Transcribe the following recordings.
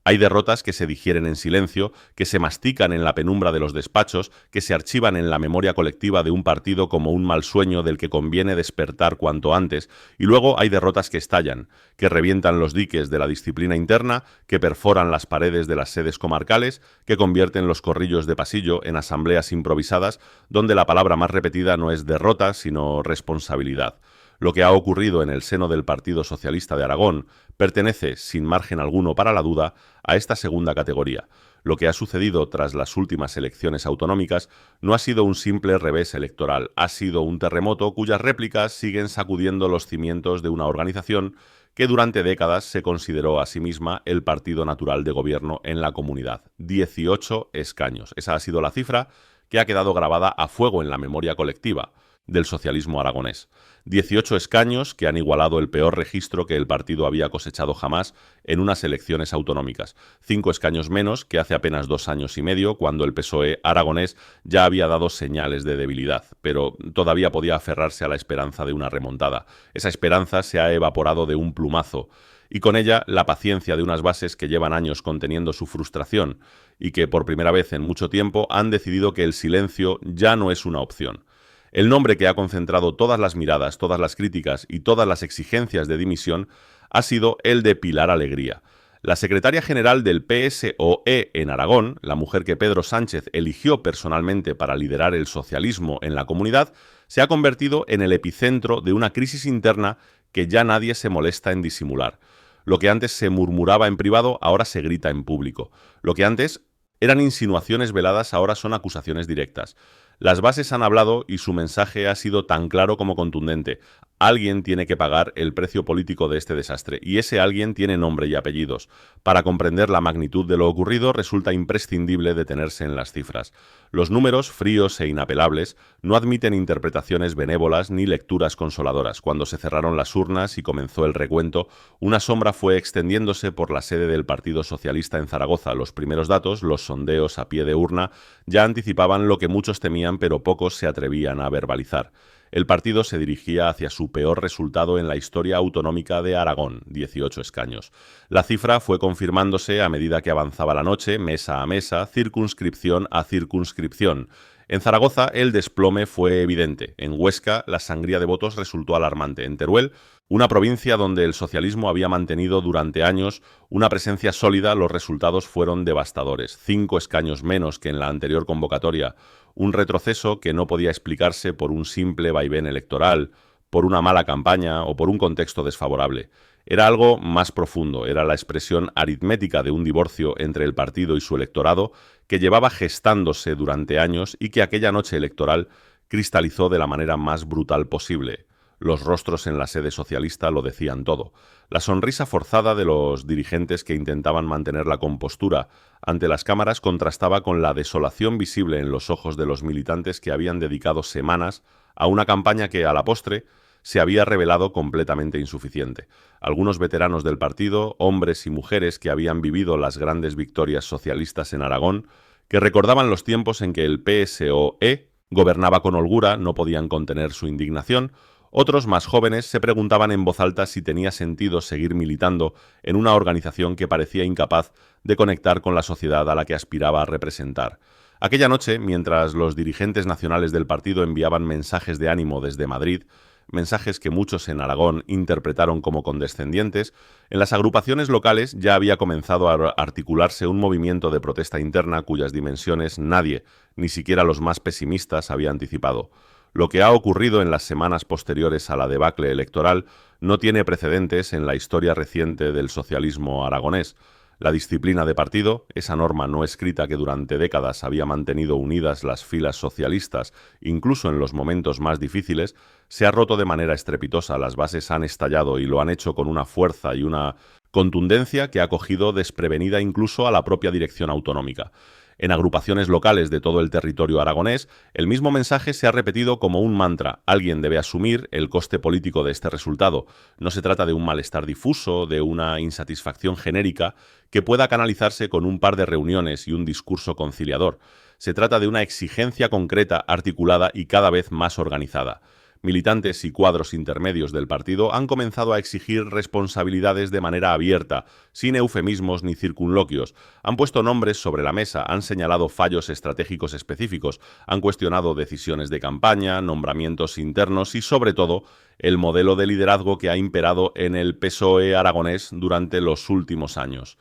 Hay derrotas que se digieren en silencio, que se mastican en la penumbra de los despachos, que se archivan en la memoria colectiva de un partido como un mal sueño del que conviene despertar cuanto antes, y luego hay derrotas que estallan, que revientan los diques de la disciplina interna, que perforan las paredes de las sedes comarcales, que convierten los corrillos de pasillo en asambleas improvisadas, donde la palabra más repetida no es derrota, sino responsabilidad. Lo que ha ocurrido en el seno del Partido Socialista de Aragón pertenece, sin margen alguno para la duda, a esta segunda categoría. Lo que ha sucedido tras las últimas elecciones autonómicas no ha sido un simple revés electoral, ha sido un terremoto cuyas réplicas siguen sacudiendo los cimientos de una organización que durante décadas se consideró a sí misma el partido natural de gobierno en la comunidad. 18 escaños. Esa ha sido la cifra que ha quedado grabada a fuego en la memoria colectiva del socialismo aragonés. 18 escaños que han igualado el peor registro que el partido había cosechado jamás en unas elecciones autonómicas. 5 escaños menos que hace apenas 2 años y medio, cuando el PSOE aragonés ya había dado señales de debilidad, pero todavía podía aferrarse a la esperanza de una remontada. Esa esperanza se ha evaporado de un plumazo, y con ella la paciencia de unas bases que llevan años conteniendo su frustración y que por primera vez en mucho tiempo han decidido que el silencio ya no es una opción. El nombre que ha concentrado todas las miradas, todas las críticas y todas las exigencias de dimisión ha sido el de Pilar Alegría. La secretaria general del PSOE en Aragón, la mujer que Pedro Sánchez eligió personalmente para liderar el socialismo en la comunidad, se ha convertido en el epicentro de una crisis interna que ya nadie se molesta en disimular. Lo que antes se murmuraba en privado ahora se grita en público. Lo que antes eran insinuaciones veladas ahora son acusaciones directas. Las bases han hablado y su mensaje ha sido tan claro como contundente. Alguien tiene que pagar el precio político de este desastre, y ese alguien tiene nombre y apellidos. Para comprender la magnitud de lo ocurrido resulta imprescindible detenerse en las cifras. Los números, fríos e inapelables, no admiten interpretaciones benévolas ni lecturas consoladoras. Cuando se cerraron las urnas y comenzó el recuento, una sombra fue extendiéndose por la sede del Partido Socialista en Zaragoza. Los primeros datos, los sondeos a pie de urna, ya anticipaban lo que muchos temían pero pocos se atrevían a verbalizar. El partido se dirigía hacia su peor resultado en la historia autonómica de Aragón, 18 escaños. La cifra fue confirmándose a medida que avanzaba la noche, mesa a mesa, circunscripción a circunscripción. En Zaragoza el desplome fue evidente. En Huesca la sangría de votos resultó alarmante. En Teruel, una provincia donde el socialismo había mantenido durante años una presencia sólida, los resultados fueron devastadores. 5 escaños menos que en la anterior convocatoria. Un retroceso que no podía explicarse por un simple vaivén electoral, por una mala campaña o por un contexto desfavorable. Era algo más profundo, era la expresión aritmética de un divorcio entre el partido y su electorado que llevaba gestándose durante años y que aquella noche electoral cristalizó de la manera más brutal posible. Los rostros en la sede socialista lo decían todo. La sonrisa forzada de los dirigentes que intentaban mantener la compostura ante las cámaras contrastaba con la desolación visible en los ojos de los militantes que habían dedicado semanas a una campaña que, a la postre, se había revelado completamente insuficiente. Algunos veteranos del partido, hombres y mujeres que habían vivido las grandes victorias socialistas en Aragón, que recordaban los tiempos en que el PSOE gobernaba con holgura, no podían contener su indignación. Otros, más jóvenes, se preguntaban en voz alta si tenía sentido seguir militando en una organización que parecía incapaz de conectar con la sociedad a la que aspiraba a representar. Aquella noche, mientras los dirigentes nacionales del partido enviaban mensajes de ánimo desde Madrid, mensajes que muchos en Aragón interpretaron como condescendientes, en las agrupaciones locales ya había comenzado a articularse un movimiento de protesta interna cuyas dimensiones nadie, ni siquiera los más pesimistas, había anticipado. Lo que ha ocurrido en las semanas posteriores a la debacle electoral no tiene precedentes en la historia reciente del socialismo aragonés. La disciplina de partido, esa norma no escrita que durante décadas había mantenido unidas las filas socialistas, incluso en los momentos más difíciles, se ha roto de manera estrepitosa. Las bases han estallado y lo han hecho con una fuerza y una contundencia que ha cogido desprevenida incluso a la propia dirección autonómica. En agrupaciones locales de todo el territorio aragonés, el mismo mensaje se ha repetido como un mantra. Alguien debe asumir el coste político de este resultado. No se trata de un malestar difuso, de una insatisfacción genérica que pueda canalizarse con un par de reuniones y un discurso conciliador. Se trata de una exigencia concreta, articulada y cada vez más organizada. Militantes y cuadros intermedios del partido han comenzado a exigir responsabilidades de manera abierta, sin eufemismos ni circunloquios. Han puesto nombres sobre la mesa, han señalado fallos estratégicos específicos, han cuestionado decisiones de campaña, nombramientos internos y, sobre todo, el modelo de liderazgo que ha imperado en el PSOE aragonés durante los últimos años.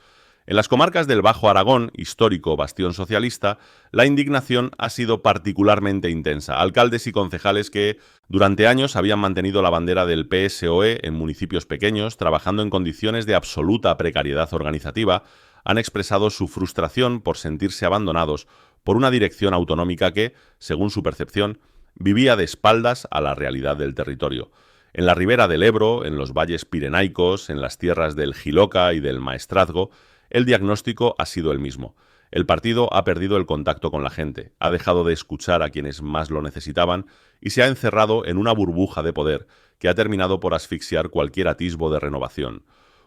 En las comarcas del Bajo Aragón, histórico bastión socialista, la indignación ha sido particularmente intensa. Alcaldes y concejales que durante años habían mantenido la bandera del PSOE en municipios pequeños, trabajando en condiciones de absoluta precariedad organizativa, han expresado su frustración por sentirse abandonados por una dirección autonómica que, según su percepción, vivía de espaldas a la realidad del territorio. En la ribera del Ebro, en los valles pirenaicos, en las tierras del Jiloca y del Maestrazgo, el diagnóstico ha sido el mismo. El partido ha perdido el contacto con la gente, ha dejado de escuchar a quienes más lo necesitaban y se ha encerrado en una burbuja de poder que ha terminado por asfixiar cualquier atisbo de renovación.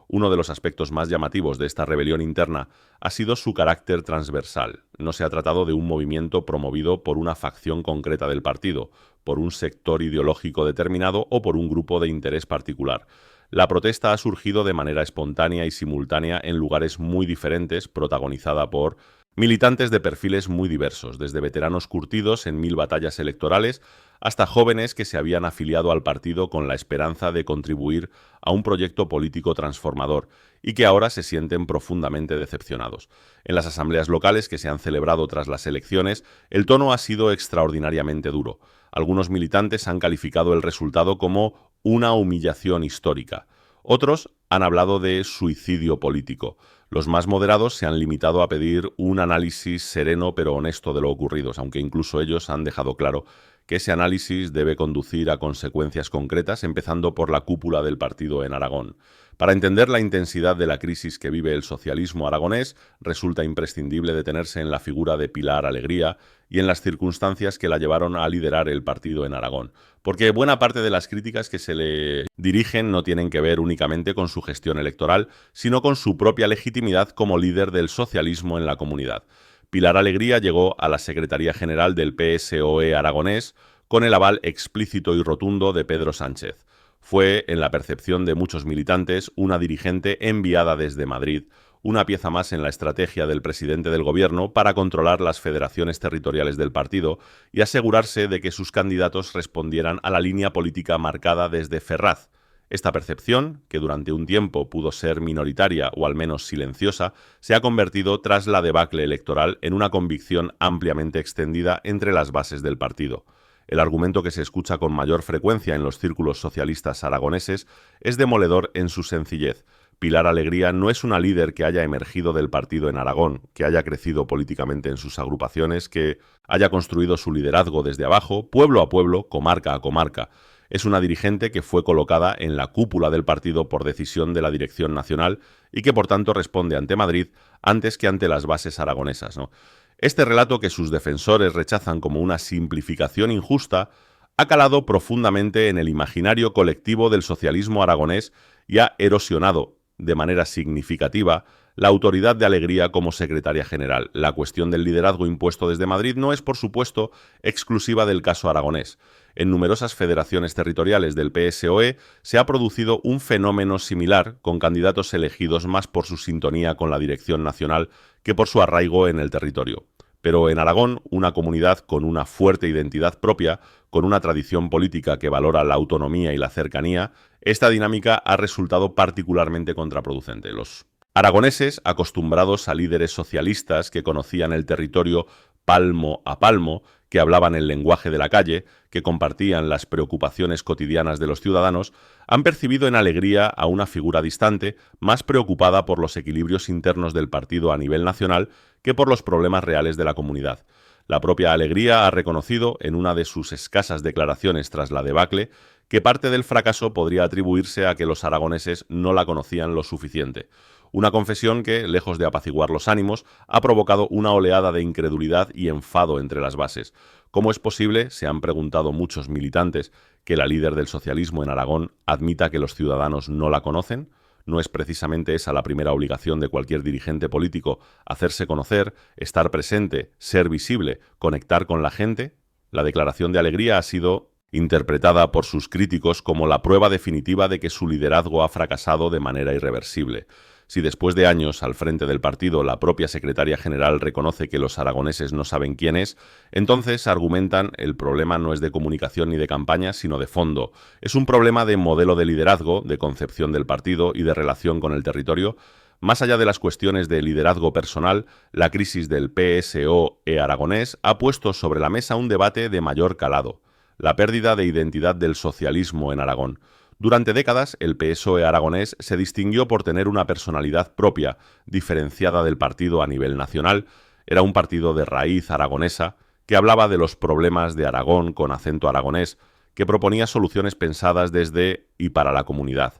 Uno de los aspectos más llamativos de esta rebelión interna ha sido su carácter transversal. No se ha tratado de un movimiento promovido por una facción concreta del partido, por un sector ideológico determinado o por un grupo de interés particular. La protesta ha surgido de manera espontánea y simultánea en lugares muy diferentes, protagonizada por militantes de perfiles muy diversos, desde veteranos curtidos en 1000 batallas electorales hasta jóvenes que se habían afiliado al partido con la esperanza de contribuir a un proyecto político transformador y que ahora se sienten profundamente decepcionados. En las asambleas locales que se han celebrado tras las elecciones, el tono ha sido extraordinariamente duro. Algunos militantes han calificado el resultado como una humillación histórica. Otros han hablado de suicidio político. Los más moderados se han limitado a pedir un análisis sereno pero honesto de lo ocurrido, aunque incluso ellos han dejado claro que ese análisis debe conducir a consecuencias concretas, empezando por la cúpula del partido en Aragón. Para entender la intensidad de la crisis que vive el socialismo aragonés, resulta imprescindible detenerse en la figura de Pilar Alegría y en las circunstancias que la llevaron a liderar el partido en Aragón. Porque buena parte de las críticas que se le dirigen no tienen que ver únicamente con su gestión electoral, sino con su propia legitimidad como líder del socialismo en la comunidad. Pilar Alegría llegó a la Secretaría General del PSOE aragonés con el aval explícito y rotundo de Pedro Sánchez. Fue, en la percepción de muchos militantes, una dirigente enviada desde Madrid, una pieza más en la estrategia del presidente del gobierno para controlar las federaciones territoriales del partido y asegurarse de que sus candidatos respondieran a la línea política marcada desde Ferraz. Esta percepción, que durante un tiempo pudo ser minoritaria o al menos silenciosa, se ha convertido tras la debacle electoral en una convicción ampliamente extendida entre las bases del partido. El argumento que se escucha con mayor frecuencia en los círculos socialistas aragoneses es demoledor en su sencillez. Pilar Alegría no es una líder que haya emergido del partido en Aragón, que haya crecido políticamente en sus agrupaciones, que haya construido su liderazgo desde abajo, pueblo a pueblo, comarca a comarca. Es una dirigente que fue colocada en la cúpula del partido por decisión de la dirección nacional y que por tanto responde ante Madrid antes que ante las bases aragonesas, ¿no? Este relato, que sus defensores rechazan como una simplificación injusta, ha calado profundamente en el imaginario colectivo del socialismo aragonés y ha erosionado de manera significativa la autoridad de Alegría como secretaria general. La cuestión del liderazgo impuesto desde Madrid no es, por supuesto, exclusiva del caso aragonés. En numerosas federaciones territoriales del PSOE se ha producido un fenómeno similar, con candidatos elegidos más por su sintonía con la dirección nacional que por su arraigo en el territorio. Pero en Aragón, una comunidad con una fuerte identidad propia, con una tradición política que valora la autonomía y la cercanía, esta dinámica ha resultado particularmente contraproducente. Los aragoneses, acostumbrados a líderes socialistas que conocían el territorio palmo a palmo, que hablaban el lenguaje de la calle, que compartían las preocupaciones cotidianas de los ciudadanos, han percibido en Alegría a una figura distante, más preocupada por los equilibrios internos del partido a nivel nacional que por los problemas reales de la comunidad. La propia Alegría ha reconocido, en una de sus escasas declaraciones tras la debacle, que parte del fracaso podría atribuirse a que los aragoneses no la conocían lo suficiente. Una confesión que, lejos de apaciguar los ánimos, ha provocado una oleada de incredulidad y enfado entre las bases. ¿Cómo es posible, se han preguntado muchos militantes, que la líder del socialismo en Aragón admita que los ciudadanos no la conocen? ¿No es precisamente esa la primera obligación de cualquier dirigente político: hacerse conocer, estar presente, ser visible, conectar con la gente? La declaración de Alegría ha sido interpretada por sus críticos como la prueba definitiva de que su liderazgo ha fracasado de manera irreversible. Si después de años al frente del partido la propia secretaria general reconoce que los aragoneses no saben quién es, entonces argumentan el problema no es de comunicación ni de campaña, sino de fondo. Es un problema de modelo de liderazgo, de concepción del partido y de relación con el territorio. Más allá de las cuestiones de liderazgo personal, la crisis del PSOE aragonés ha puesto sobre la mesa un debate de mayor calado: la pérdida de identidad del socialismo en Aragón. Durante décadas, el PSOE aragonés se distinguió por tener una personalidad propia, diferenciada del partido a nivel nacional. Era un partido de raíz aragonesa, que hablaba de los problemas de Aragón con acento aragonés, que proponía soluciones pensadas desde y para la comunidad.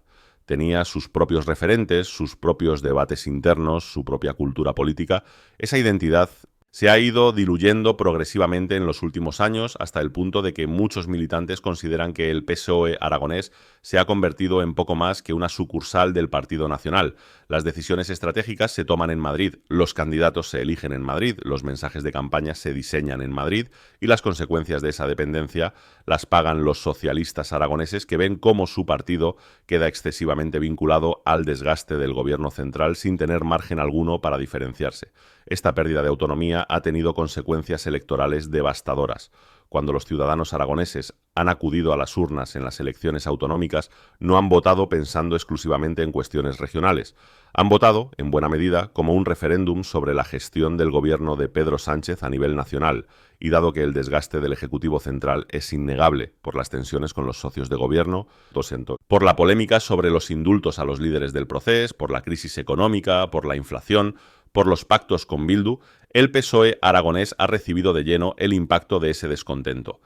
Tenía sus propios referentes, sus propios debates internos, su propia cultura política. Esa identidad se ha ido diluyendo progresivamente en los últimos años, hasta el punto de que muchos militantes consideran que el PSOE aragonés se ha convertido en poco más que una sucursal del Partido Nacional. Las decisiones estratégicas se toman en Madrid, los candidatos se eligen en Madrid, los mensajes de campaña se diseñan en Madrid y las consecuencias de esa dependencia las pagan los socialistas aragoneses, que ven cómo su partido queda excesivamente vinculado al desgaste del gobierno central sin tener margen alguno para diferenciarse. Esta pérdida de autonomía ha tenido consecuencias electorales devastadoras. Cuando los ciudadanos aragoneses han acudido a las urnas en las elecciones autonómicas, no han votado pensando exclusivamente en cuestiones regionales. Han votado, en buena medida, como un referéndum sobre la gestión del gobierno de Pedro Sánchez a nivel nacional, y dado que el desgaste del Ejecutivo Central es innegable por las tensiones con los socios de gobierno, por la polémica sobre los indultos a los líderes del procés, por la crisis económica, por la inflación, por los pactos con Bildu, el PSOE aragonés ha recibido de lleno el impacto de ese descontento.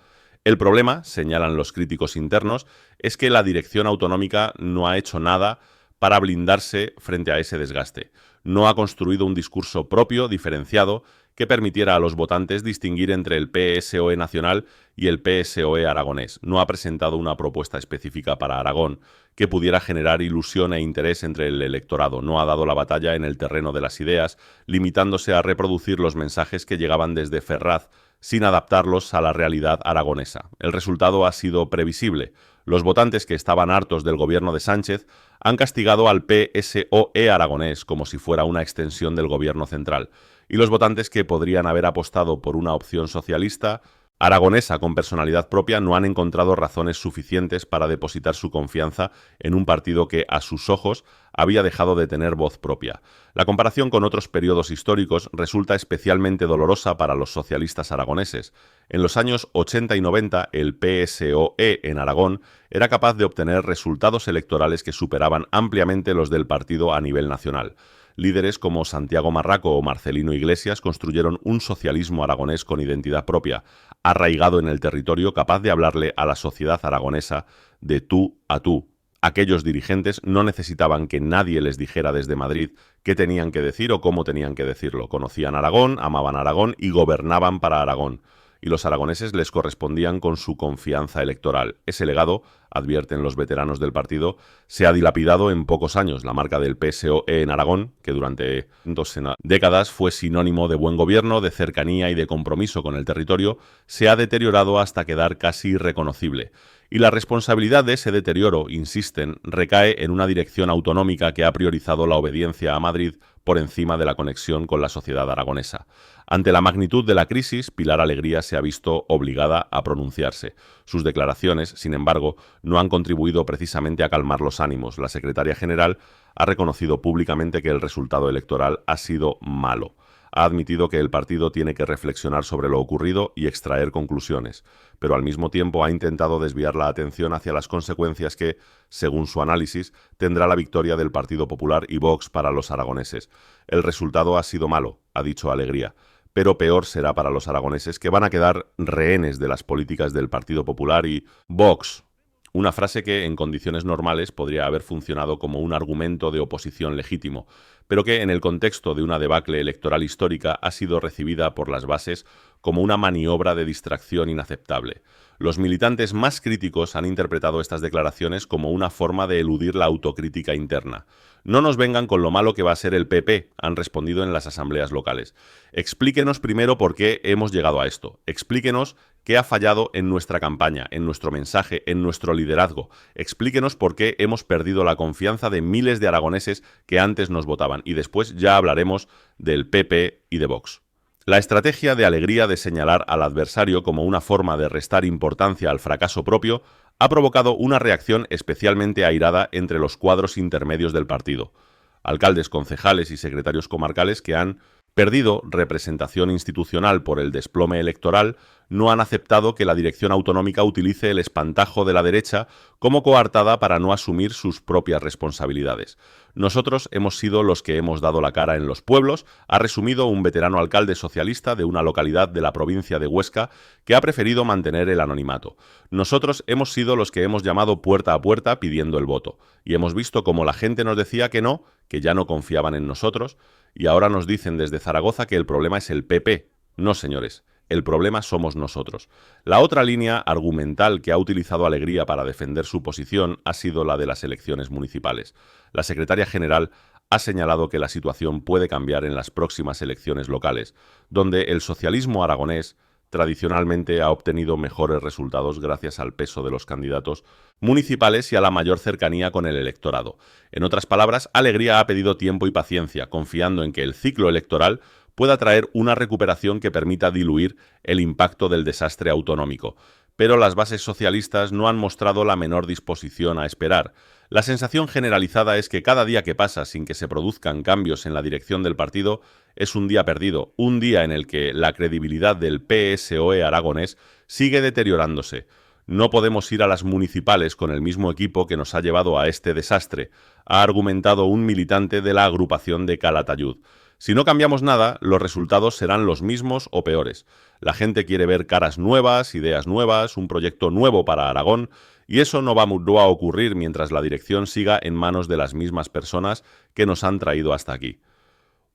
El problema, señalan los críticos internos, es que la dirección autonómica no ha hecho nada para blindarse frente a ese desgaste. No ha construido un discurso propio, diferenciado, que permitiera a los votantes distinguir entre el PSOE nacional y el PSOE aragonés. No ha presentado una propuesta específica para Aragón que pudiera generar ilusión e interés entre el electorado. No ha dado la batalla en el terreno de las ideas, limitándose a reproducir los mensajes que llegaban desde Ferraz, sin adaptarlos a la realidad aragonesa. El resultado ha sido previsible. Los votantes que estaban hartos del gobierno de Sánchez han castigado al PSOE aragonés como si fuera una extensión del gobierno central. Y los votantes que podrían haber apostado por una opción socialista aragonesa con personalidad propia no han encontrado razones suficientes para depositar su confianza en un partido que, a sus ojos, había dejado de tener voz propia. La comparación con otros periodos históricos resulta especialmente dolorosa para los socialistas aragoneses. En los años 80 y 90, el PSOE en Aragón era capaz de obtener resultados electorales que superaban ampliamente los del partido a nivel nacional. Líderes como Santiago Marraco o Marcelino Iglesias construyeron un socialismo aragonés con identidad propia, arraigado en el territorio, capaz de hablarle a la sociedad aragonesa de tú a tú. Aquellos dirigentes no necesitaban que nadie les dijera desde Madrid qué tenían que decir o cómo tenían que decirlo. Conocían Aragón, amaban Aragón y gobernaban para Aragón. Y los aragoneses les correspondían con su confianza electoral. Ese legado, advierten los veteranos del partido, se ha dilapidado en pocos años. La marca del PSOE en Aragón, que durante 2 décadas fue sinónimo de buen gobierno, de cercanía y de compromiso con el territorio, se ha deteriorado hasta quedar casi irreconocible. Y la responsabilidad de ese deterioro, insisten, recae en una dirección autonómica que ha priorizado la obediencia a Madrid por encima de la conexión con la sociedad aragonesa. Ante la magnitud de la crisis, Pilar Alegría se ha visto obligada a pronunciarse. Sus declaraciones, sin embargo, no han contribuido precisamente a calmar los ánimos. La secretaria general ha reconocido públicamente que el resultado electoral ha sido malo. Ha admitido que el partido tiene que reflexionar sobre lo ocurrido y extraer conclusiones, pero al mismo tiempo ha intentado desviar la atención hacia las consecuencias que, según su análisis, tendrá la victoria del Partido Popular y Vox para los aragoneses. El resultado ha sido malo, ha dicho Alegría, pero peor será para los aragoneses, que van a quedar rehenes de las políticas del Partido Popular y Vox. Una frase que, en condiciones normales, podría haber funcionado como un argumento de oposición legítimo, pero que, en el contexto de una debacle electoral histórica, ha sido recibida por las bases como una maniobra de distracción inaceptable. Los militantes más críticos han interpretado estas declaraciones como una forma de eludir la autocrítica interna. No nos vengan con lo malo que va a ser el PP, han respondido en las asambleas locales. Explíquenos primero por qué hemos llegado a esto. Explíquenos ¿Qué ha fallado en nuestra campaña, en nuestro mensaje, en nuestro liderazgo? Explíquenos por qué hemos perdido la confianza de miles de aragoneses que antes nos votaban. Y después ya hablaremos del PP y de Vox. La estrategia de Alegría de señalar al adversario como una forma de restar importancia al fracaso propio ha provocado una reacción especialmente airada entre los cuadros intermedios del partido. Alcaldes, concejales y secretarios comarcales que han perdido representación institucional por el desplome electoral, no han aceptado que la dirección autonómica utilice el espantajo de la derecha como coartada para no asumir sus propias responsabilidades. Nosotros hemos sido los que hemos dado la cara en los pueblos, ha resumido un veterano alcalde socialista de una localidad de la provincia de Huesca que ha preferido mantener el anonimato. Nosotros hemos sido los que hemos llamado puerta a puerta pidiendo el voto, y hemos visto cómo la gente nos decía que no, que ya no confiaban en nosotros, y ahora nos dicen desde Zaragoza que el problema es el PP. No, señores, el problema somos nosotros. La otra línea argumental que ha utilizado Alegría para defender su posición ha sido la de las elecciones municipales. La secretaria general ha señalado que la situación puede cambiar en las próximas elecciones locales, donde el socialismo aragonés tradicionalmente ha obtenido mejores resultados gracias al peso de los candidatos municipales y a la mayor cercanía con el electorado. En otras palabras, Alegría ha pedido tiempo y paciencia, confiando en que el ciclo electoral pueda traer una recuperación que permita diluir el impacto del desastre autonómico. Pero las bases socialistas no han mostrado la menor disposición a esperar. La sensación generalizada es que cada día que pasa sin que se produzcan cambios en la dirección del partido es un día perdido, un día en el que la credibilidad del PSOE aragonés sigue deteriorándose. No podemos ir a las municipales con el mismo equipo que nos ha llevado a este desastre, ha argumentado un militante de la agrupación de Calatayud. Si no cambiamos nada, los resultados serán los mismos o peores. La gente quiere ver caras nuevas, ideas nuevas, un proyecto nuevo para Aragón, y eso no va a ocurrir mientras la dirección siga en manos de las mismas personas que nos han traído hasta aquí.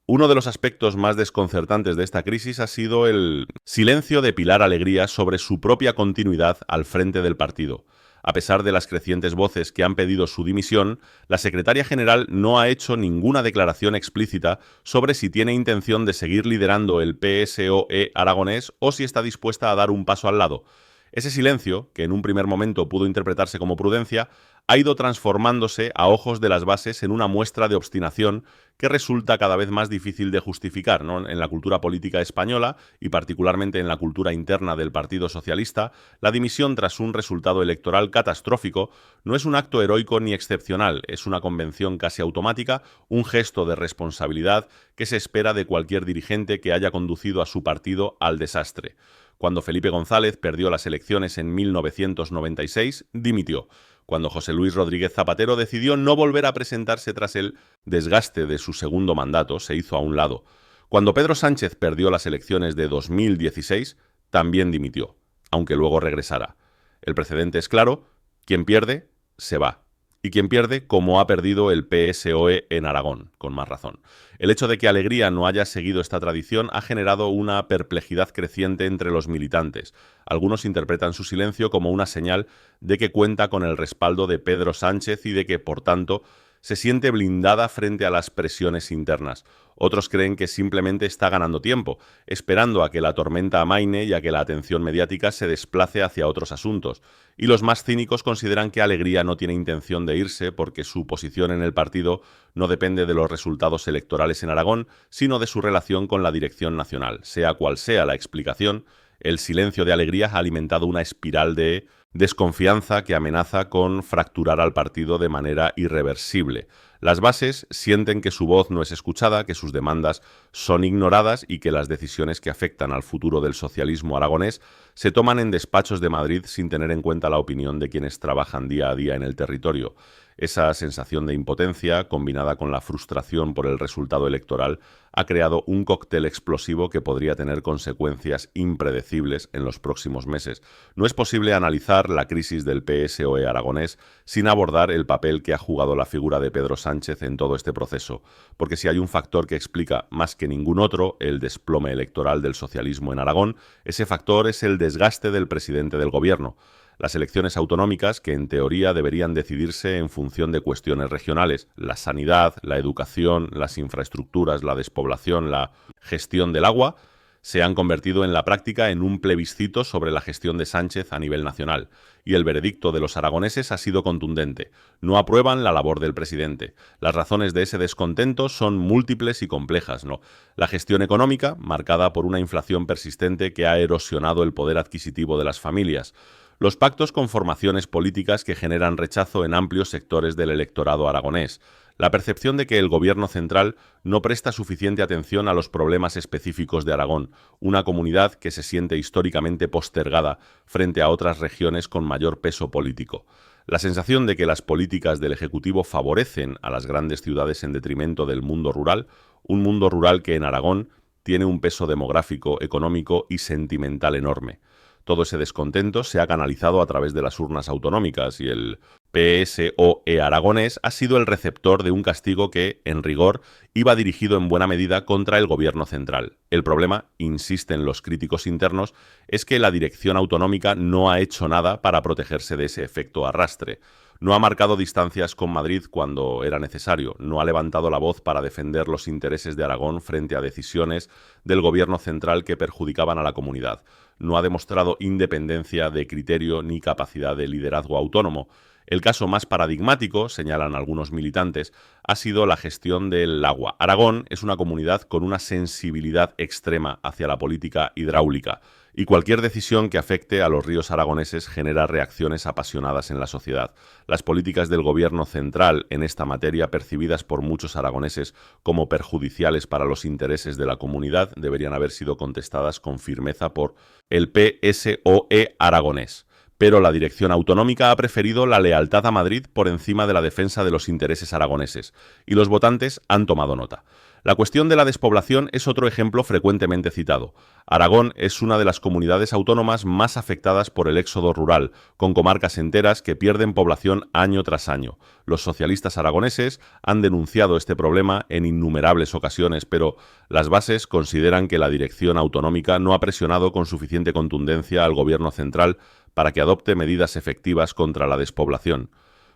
Uno de los aspectos más desconcertantes de esta crisis ha sido el silencio de Pilar Alegría sobre su propia continuidad al frente del partido. A pesar de las crecientes voces que han pedido su dimisión, la secretaria general no ha hecho ninguna declaración explícita sobre si tiene intención de seguir liderando el PSOE aragonés o si está dispuesta a dar un paso al lado. Ese silencio, que en un primer momento pudo interpretarse como prudencia, ha ido transformándose a ojos de las bases en una muestra de obstinación que resulta cada vez más difícil de justificar, ¿no? En la cultura política española y particularmente en la cultura interna del Partido Socialista, la dimisión tras un resultado electoral catastrófico no es un acto heroico ni excepcional, es una convención casi automática, un gesto de responsabilidad que se espera de cualquier dirigente que haya conducido a su partido al desastre. Cuando Felipe González perdió las elecciones en 1996, dimitió. Cuando José Luis Rodríguez Zapatero decidió no volver a presentarse tras el desgaste de su segundo mandato, se hizo a un lado. Cuando Pedro Sánchez perdió las elecciones de 2016, también dimitió, aunque luego regresara. El precedente es claro, quien pierde, se va. Y quien pierde, como ha perdido el PSOE en Aragón, con más razón. El hecho de que Alegría no haya seguido esta tradición ha generado una perplejidad creciente entre los militantes. Algunos interpretan su silencio como una señal de que cuenta con el respaldo de Pedro Sánchez y de que, por tanto, se siente blindada frente a las presiones internas. Otros creen que simplemente está ganando tiempo, esperando a que la tormenta amaine y a que la atención mediática se desplace hacia otros asuntos. Y los más cínicos consideran que Alegría no tiene intención de irse porque su posición en el partido no depende de los resultados electorales en Aragón, sino de su relación con la dirección nacional. Sea cual sea la explicación, el silencio de Alegría ha alimentado una espiral de desconfianza que amenaza con fracturar al partido de manera irreversible. Las bases sienten que su voz no es escuchada, que sus demandas son ignoradas y que las decisiones que afectan al futuro del socialismo aragonés se toman en despachos de Madrid sin tener en cuenta la opinión de quienes trabajan día a día en el territorio. Esa sensación de impotencia, combinada con la frustración por el resultado electoral, ha creado un cóctel explosivo que podría tener consecuencias impredecibles en los próximos meses. No es posible analizar la crisis del PSOE aragonés sin abordar el papel que ha jugado la figura de Pedro Sánchez en todo este proceso, porque si hay un factor que explica más que ningún otro el desplome electoral del socialismo en Aragón, ese factor es el desgaste del presidente del gobierno. Las elecciones autonómicas, que en teoría deberían decidirse en función de cuestiones regionales, la sanidad, la educación, las infraestructuras, la despoblación, la gestión del agua, se han convertido en la práctica en un plebiscito sobre la gestión de Sánchez a nivel nacional, y el veredicto de los aragoneses ha sido contundente. No aprueban la labor del presidente. Las razones de ese descontento son múltiples y complejas, ¿no? La gestión económica, marcada por una inflación persistente que ha erosionado el poder adquisitivo de las familias. Los pactos con formaciones políticas que generan rechazo en amplios sectores del electorado aragonés. La percepción de que el gobierno central no presta suficiente atención a los problemas específicos de Aragón, una comunidad que se siente históricamente postergada frente a otras regiones con mayor peso político. La sensación de que las políticas del Ejecutivo favorecen a las grandes ciudades en detrimento del mundo rural, un mundo rural que en Aragón tiene un peso demográfico, económico y sentimental enorme. Todo ese descontento se ha canalizado a través de las urnas autonómicas y el PSOE aragonés ha sido el receptor de un castigo que, en rigor, iba dirigido en buena medida contra el gobierno central. El problema, insisten los críticos internos, es que la dirección autonómica no ha hecho nada para protegerse de ese efecto arrastre. No ha marcado distancias con Madrid cuando era necesario, no ha levantado la voz para defender los intereses de Aragón frente a decisiones del gobierno central que perjudicaban a la comunidad. No ha demostrado independencia de criterio ni capacidad de liderazgo autónomo. El caso más paradigmático, señalan algunos militantes, ha sido la gestión del agua. Aragón es una comunidad con una sensibilidad extrema hacia la política hidráulica, y cualquier decisión que afecte a los ríos aragoneses genera reacciones apasionadas en la sociedad. Las políticas del gobierno central en esta materia, percibidas por muchos aragoneses como perjudiciales para los intereses de la comunidad, deberían haber sido contestadas con firmeza por el PSOE aragonés. Pero la dirección autonómica ha preferido la lealtad a Madrid por encima de la defensa de los intereses aragoneses, y los votantes han tomado nota. La cuestión de la despoblación es otro ejemplo frecuentemente citado. Aragón es una de las comunidades autónomas más afectadas por el éxodo rural, con comarcas enteras que pierden población año tras año. Los socialistas aragoneses han denunciado este problema en innumerables ocasiones, pero las bases consideran que la dirección autonómica no ha presionado con suficiente contundencia al gobierno central para que adopte medidas efectivas contra la despoblación.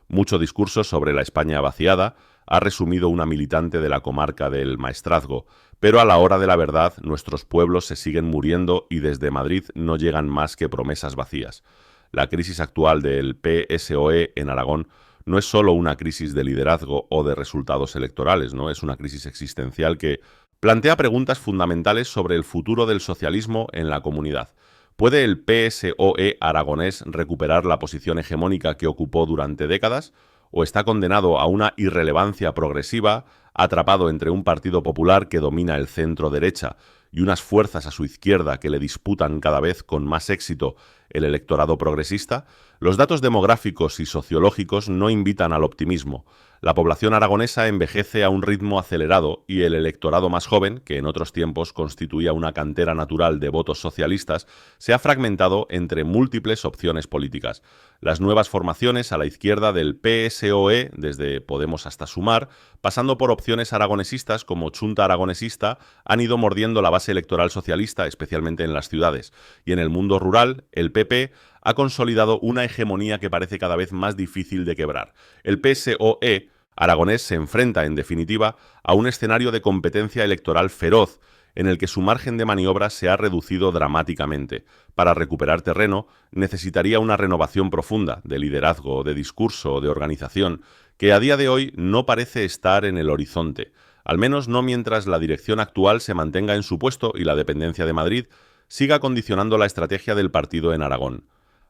Mucho discurso sobre la España vaciada ha resumido una militante de la comarca del Maestrazgo, pero a la hora de la verdad nuestros pueblos se siguen muriendo y desde Madrid no llegan más que promesas vacías. La crisis actual del PSOE en Aragón no es solo una crisis de liderazgo o de resultados electorales, ¿no? Es una crisis existencial que plantea preguntas fundamentales sobre el futuro del socialismo en la comunidad. ¿Puede el PSOE aragonés recuperar la posición hegemónica que ocupó durante décadas? ¿O está condenado a una irrelevancia progresiva, atrapado entre un partido popular que domina el centro-derecha y unas fuerzas a su izquierda que le disputan cada vez con más éxito el electorado progresista? Los datos demográficos y sociológicos no invitan al optimismo. La población aragonesa envejece a un ritmo acelerado y el electorado más joven, que en otros tiempos constituía una cantera natural de votos socialistas, se ha fragmentado entre múltiples opciones políticas. Las nuevas formaciones a la izquierda del PSOE, desde Podemos hasta Sumar, pasando por opciones aragonesistas como Chunta Aragonesista, han ido mordiendo la base electoral socialista, especialmente en las ciudades. Y en el mundo rural, el PP ha consolidado una hegemonía que parece cada vez más difícil de quebrar. El PSOE aragonés se enfrenta, en definitiva, a un escenario de competencia electoral feroz, en el que su margen de maniobra se ha reducido dramáticamente. Para recuperar terreno, necesitaría una renovación profunda de liderazgo, de discurso, de organización, que a día de hoy no parece estar en el horizonte, al menos no mientras la dirección actual se mantenga en su puesto y la dependencia de Madrid siga condicionando la estrategia del partido en Aragón.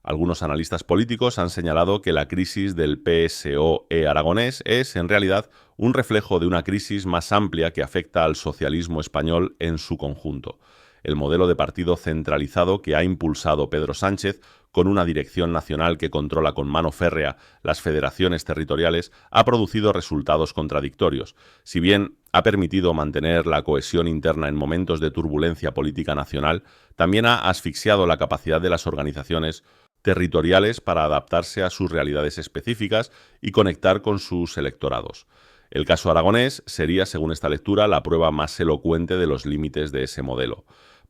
Algunos analistas políticos han señalado que la crisis del PSOE aragonés es, en realidad, un reflejo de una crisis más amplia que afecta al socialismo español en su conjunto. El modelo de partido centralizado que ha impulsado Pedro Sánchez, con una dirección nacional que controla con mano férrea las federaciones territoriales, ha producido resultados contradictorios. Si bien ha permitido mantener la cohesión interna en momentos de turbulencia política nacional, también ha asfixiado la capacidad de las organizaciones territoriales para adaptarse a sus realidades específicas y conectar con sus electorados. El caso aragonés sería, según esta lectura, la prueba más elocuente de los límites de ese modelo.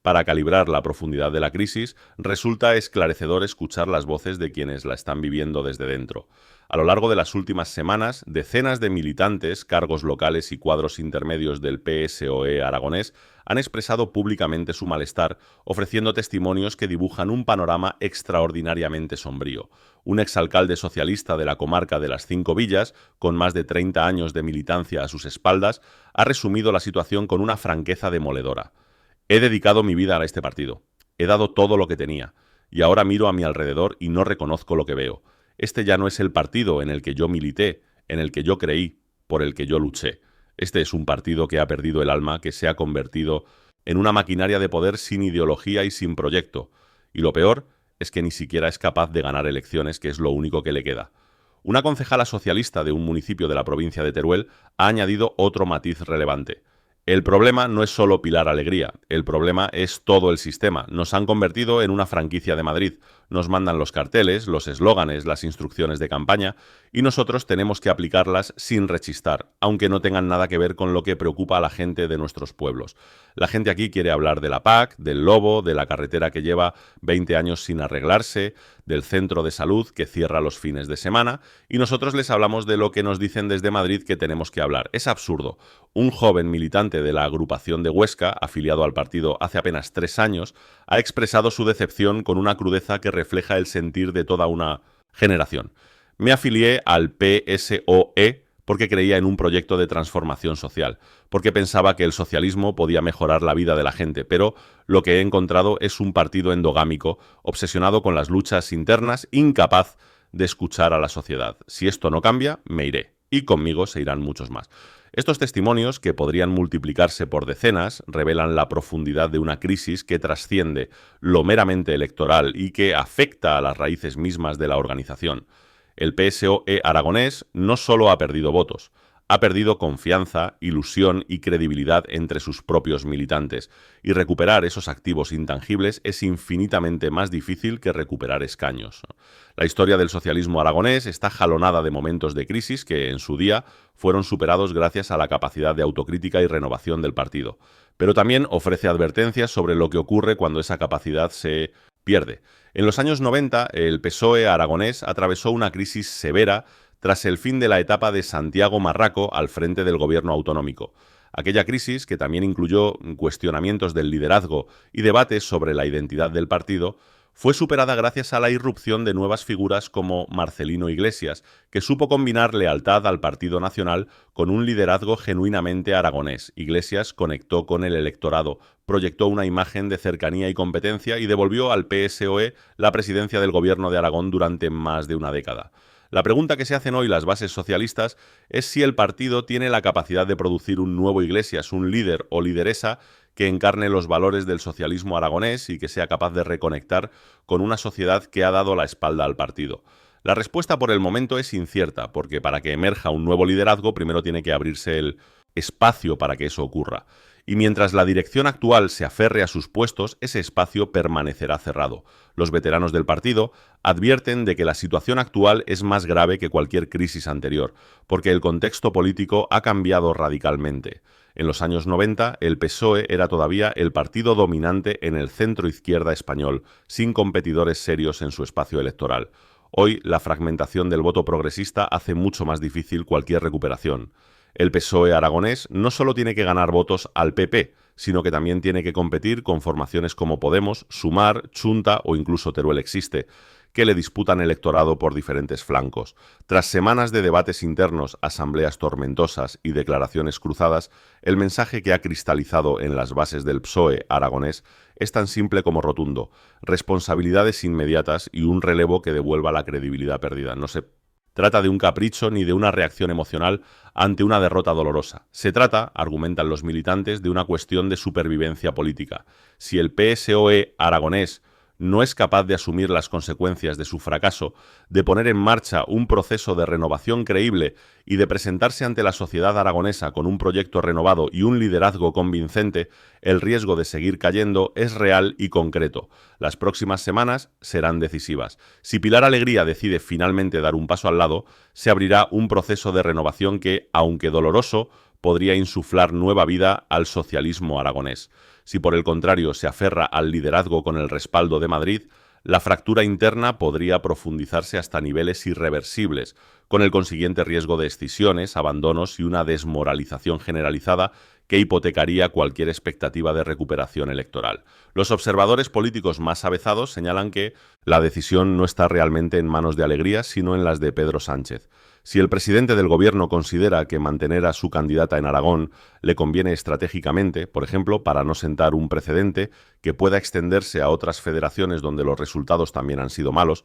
Para calibrar la profundidad de la crisis, resulta esclarecedor escuchar las voces de quienes la están viviendo desde dentro. A lo largo de las últimas semanas, decenas de militantes, cargos locales y cuadros intermedios del PSOE aragonés han expresado públicamente su malestar, ofreciendo testimonios que dibujan un panorama extraordinariamente sombrío. Un exalcalde socialista de la comarca de las Cinco Villas, con más de 30 años de militancia a sus espaldas, ha resumido la situación con una franqueza demoledora. He dedicado mi vida a este partido. He dado todo lo que tenía. Y ahora miro a mi alrededor y no reconozco lo que veo. Este ya no es el partido en el que yo milité, en el que yo creí, por el que yo luché. Este es un partido que ha perdido el alma, que se ha convertido en una maquinaria de poder sin ideología y sin proyecto. Y lo peor es que ni siquiera es capaz de ganar elecciones, que es lo único que le queda. Una concejala socialista de un municipio de la provincia de Teruel ha añadido otro matiz relevante. El problema no es solo Pilar Alegría, el problema es todo el sistema. Nos han convertido en una franquicia de Madrid. Nos mandan los carteles, los eslóganes, las instrucciones de campaña y nosotros tenemos que aplicarlas sin rechistar, aunque no tengan nada que ver con lo que preocupa a la gente de nuestros pueblos. La gente aquí quiere hablar de la PAC, del lobo, de la carretera que lleva 20 años sin arreglarse, del centro de salud que cierra los fines de semana y nosotros les hablamos de lo que nos dicen desde Madrid que tenemos que hablar. Es absurdo. Un joven militante de la agrupación de Huesca, afiliado al partido hace apenas 3 años, ha expresado su decepción con una crudeza que refleja el sentir de toda una generación. Me afilié al PSOE porque creía en un proyecto de transformación social, porque pensaba que el socialismo podía mejorar la vida de la gente, pero lo que he encontrado es un partido endogámico, obsesionado con las luchas internas, incapaz de escuchar a la sociedad. Si esto no cambia, me iré, y conmigo se irán muchos más. Estos testimonios, que podrían multiplicarse por decenas, revelan la profundidad de una crisis que trasciende lo meramente electoral y que afecta a las raíces mismas de la organización. El PSOE aragonés no solo ha perdido votos, ha perdido confianza, ilusión y credibilidad entre sus propios militantes, y recuperar esos activos intangibles es infinitamente más difícil que recuperar escaños. La historia del socialismo aragonés está jalonada de momentos de crisis que, en su día, fueron superados gracias a la capacidad de autocrítica y renovación del partido. Pero también ofrece advertencias sobre lo que ocurre cuando esa capacidad se pierde. En los años 90, el PSOE aragonés atravesó una crisis severa tras el fin de la etapa de Santiago Marraco al frente del gobierno autonómico. Aquella crisis, que también incluyó cuestionamientos del liderazgo y debates sobre la identidad del partido, fue superada gracias a la irrupción de nuevas figuras como Marcelino Iglesias, que supo combinar lealtad al Partido Nacional con un liderazgo genuinamente aragonés. Iglesias conectó con el electorado, proyectó una imagen de cercanía y competencia y devolvió al PSOE la presidencia del gobierno de Aragón durante más de una década. La pregunta que se hacen hoy las bases socialistas es si el partido tiene la capacidad de producir un nuevo Iglesias, un líder o lideresa que encarne los valores del socialismo aragonés y que sea capaz de reconectar con una sociedad que ha dado la espalda al partido. La respuesta por el momento es incierta, porque para que emerja un nuevo liderazgo primero tiene que abrirse el espacio para que eso ocurra. Y mientras la dirección actual se aferre a sus puestos, ese espacio permanecerá cerrado. Los veteranos del partido advierten de que la situación actual es más grave que cualquier crisis anterior, porque el contexto político ha cambiado radicalmente. En los años 90, el PSOE era todavía el partido dominante en el centro-izquierda español, sin competidores serios en su espacio electoral. Hoy, la fragmentación del voto progresista hace mucho más difícil cualquier recuperación. El PSOE aragonés no solo tiene que ganar votos al PP, sino que también tiene que competir con formaciones como Podemos, Sumar, Chunta o incluso Teruel Existe, que le disputan electorado por diferentes flancos. Tras semanas de debates internos, asambleas tormentosas y declaraciones cruzadas, el mensaje que ha cristalizado en las bases del PSOE aragonés es tan simple como rotundo: responsabilidades inmediatas y un relevo que devuelva la credibilidad perdida. No se trata de un capricho ni de una reacción emocional ante una derrota dolorosa. Se trata, argumentan los militantes, de una cuestión de supervivencia política. Si el PSOE aragonés no es capaz de asumir las consecuencias de su fracaso, de poner en marcha un proceso de renovación creíble y de presentarse ante la sociedad aragonesa con un proyecto renovado y un liderazgo convincente, el riesgo de seguir cayendo es real y concreto. Las próximas semanas serán decisivas. Si Pilar Alegría decide finalmente dar un paso al lado, se abrirá un proceso de renovación que, aunque doloroso, podría insuflar nueva vida al socialismo aragonés. Si por el contrario se aferra al liderazgo con el respaldo de Madrid, la fractura interna podría profundizarse hasta niveles irreversibles, con el consiguiente riesgo de escisiones, abandonos y una desmoralización generalizada que hipotecaría cualquier expectativa de recuperación electoral. Los observadores políticos más avezados señalan que la decisión no está realmente en manos de Alegría, sino en las de Pedro Sánchez. Si el presidente del gobierno considera que mantener a su candidata en Aragón le conviene estratégicamente, por ejemplo, para no sentar un precedente que pueda extenderse a otras federaciones donde los resultados también han sido malos,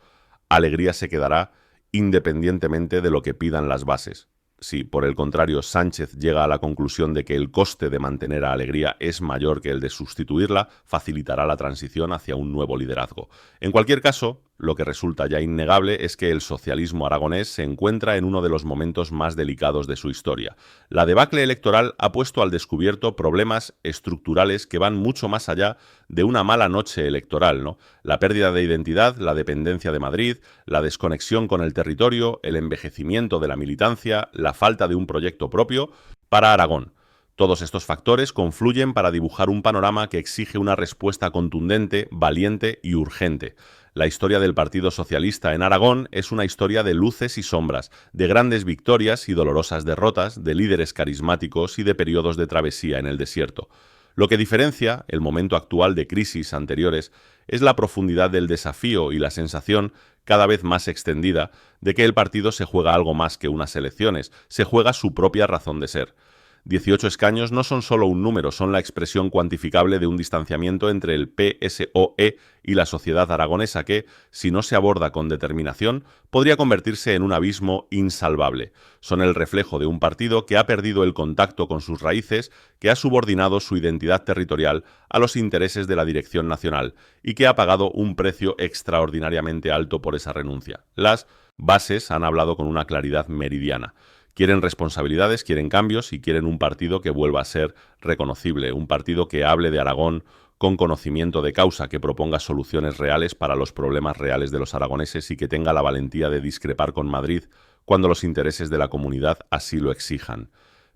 Alegría se quedará independientemente de lo que pidan las bases. Si, por el contrario, Sánchez llega a la conclusión de que el coste de mantener a Alegría es mayor que el de sustituirla, facilitará la transición hacia un nuevo liderazgo. En cualquier caso, lo que resulta ya innegable es que el socialismo aragonés se encuentra en uno de los momentos más delicados de su historia. La debacle electoral ha puesto al descubierto problemas estructurales que van mucho más allá de una mala noche electoral, ¿no? La pérdida de identidad, la dependencia de Madrid, la desconexión con el territorio, el envejecimiento de la militancia, la falta de un proyecto propio para Aragón. Todos estos factores confluyen para dibujar un panorama que exige una respuesta contundente, valiente y urgente. La historia del Partido Socialista en Aragón es una historia de luces y sombras, de grandes victorias y dolorosas derrotas, de líderes carismáticos y de periodos de travesía en el desierto. Lo que diferencia el momento actual de crisis anteriores es la profundidad del desafío y la sensación, cada vez más extendida, de que el partido se juega algo más que unas elecciones, se juega su propia razón de ser. 18 escaños no son solo un número, son la expresión cuantificable de un distanciamiento entre el PSOE y la sociedad aragonesa que, si no se aborda con determinación, podría convertirse en un abismo insalvable. Son el reflejo de un partido que ha perdido el contacto con sus raíces, que ha subordinado su identidad territorial a los intereses de la dirección nacional y que ha pagado un precio extraordinariamente alto por esa renuncia. Las bases han hablado con una claridad meridiana. Quieren responsabilidades, quieren cambios y quieren un partido que vuelva a ser reconocible, un partido que hable de Aragón con conocimiento de causa, que proponga soluciones reales para los problemas reales de los aragoneses y que tenga la valentía de discrepar con Madrid cuando los intereses de la comunidad así lo exijan.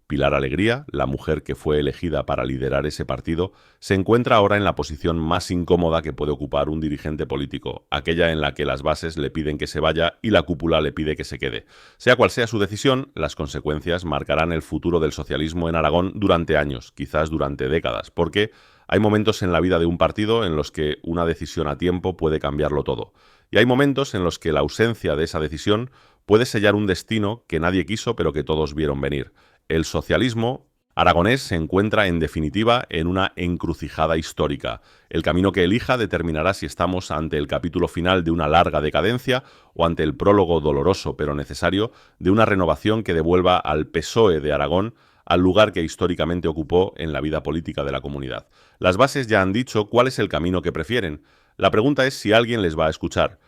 Pilar Alegría, la mujer que fue elegida para liderar ese partido, se encuentra ahora en la posición más incómoda que puede ocupar un dirigente político, aquella en la que las bases le piden que se vaya y la cúpula le pide que se quede. Sea cual sea su decisión, las consecuencias marcarán el futuro del socialismo en Aragón durante años, quizás durante décadas, porque hay momentos en la vida de un partido en los que una decisión a tiempo puede cambiarlo todo. Y hay momentos en los que la ausencia de esa decisión puede sellar un destino que nadie quiso pero que todos vieron venir. El socialismo aragonés se encuentra, en definitiva, en una encrucijada histórica. El camino que elija determinará si estamos ante el capítulo final de una larga decadencia o ante el prólogo doloroso pero necesario de una renovación que devuelva al PSOE de Aragón al lugar que históricamente ocupó en la vida política de la comunidad. Las bases ya han dicho cuál es el camino que prefieren. La pregunta es si alguien les va a escuchar.